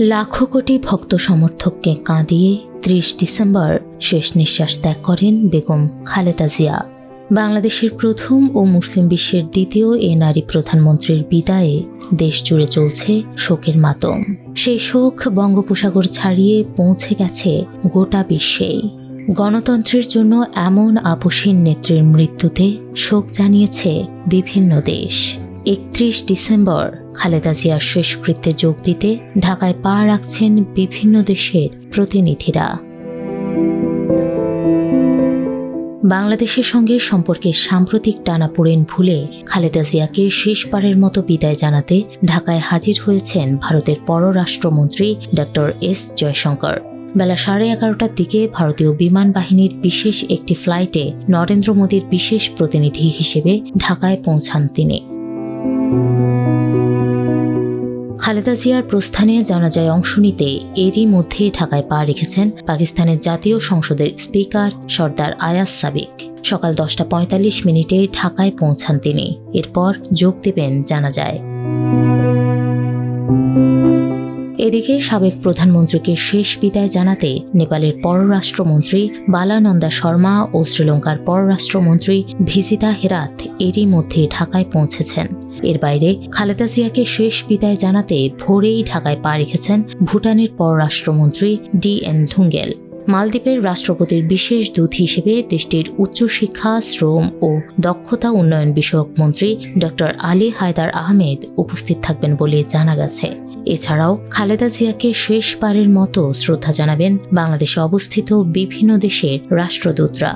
লাখো কোটি ভক্ত সমর্থককে কাঁদিয়ে ৩০ ডিসেম্বর শেষ নিঃশ্বাস ত্যাগ করেন বেগম খালেদা জিয়া। বাংলাদেশের প্রথম ও মুসলিম বিশ্বের দ্বিতীয় এ নারী প্রধানমন্ত্রীর বিদায়ে দেশ জুড়ে চলছে শোকের মাতম। সেই শোক বঙ্গোপসাগর ছাড়িয়ে পৌঁছে গেছে গোটা বিশ্বেই। গণতন্ত্রের জন্য এমন আপসীন নেত্রীর মৃত্যুতে শোক জানিয়েছে বিভিন্ন দেশ। ৩১ ডিসেম্বর খালেদা জিয়ার শেষকৃত্যে যোগ দিতে ঢাকায় পা রাখছেন বিভিন্ন দেশের প্রতিনিধিরা। বাংলাদেশের সঙ্গে সম্পর্কের সাম্প্রতিক টানাপোড়েন ভুলে খালেদা জিয়াকে শেষবারের মতো বিদায় জানাতে ঢাকায় হাজির হয়েছেন ভারতের পররাষ্ট্রমন্ত্রী ডঃ.এস. জয়শঙ্কর। বেলা 11:30টার দিকে ভারতীয় বিমান বাহিনীর বিশেষ একটি ফ্লাইটে নরেন্দ্র মোদীর বিশেষ প্রতিনিধি হিসেবে ঢাকায় পৌঁছান তিনি। খালেদা জিয়ার প্রস্থানে জানাজায় অংশ নিতে এরই মধ্যে ঢাকায় পা রেখেছেন পাকিস্তানের জাতীয় সংসদের স্পিকার সর্দার আয়াজ সাবিক। সকাল 10:45 ঢাকায় পৌঁছান তিনি। এরপর যোগ দেবেন জানাজায়। এদিকে সাবেক প্রধানমন্ত্রীকে শেষ বিদায় জানাতে নেপালের পররাষ্ট্রমন্ত্রী বালানন্দা শর্মা ও শ্রীলঙ্কার পররাষ্ট্রমন্ত্রী ভিজিতা হেরাত এরই মধ্যে ঢাকায় পৌঁছেছেন। এর বাইরে খালেদা জিয়াকে শেষ বিদায় জানাতে ভোরেই ঢাকায় পা রেখেছেন ভুটানের পররাষ্ট্রমন্ত্রী ডি.এন. ধুঙ্গেল। মালদ্বীপের রাষ্ট্রপতির বিশেষ দূত হিসেবে দেশটির উচ্চশিক্ষা, শ্রম ও দক্ষতা উন্নয়ন বিষয়ক মন্ত্রী ডঃ আলী হায়দার আহমেদ উপস্থিত থাকবেন বলে জানা গেছে। এছাড়াও খালেদা জিয়াকে শেষবারের মতো শ্রদ্ধা জানাবেন বাংলাদেশে অবস্থিত বিভিন্ন দেশের রাষ্ট্রদূতরা।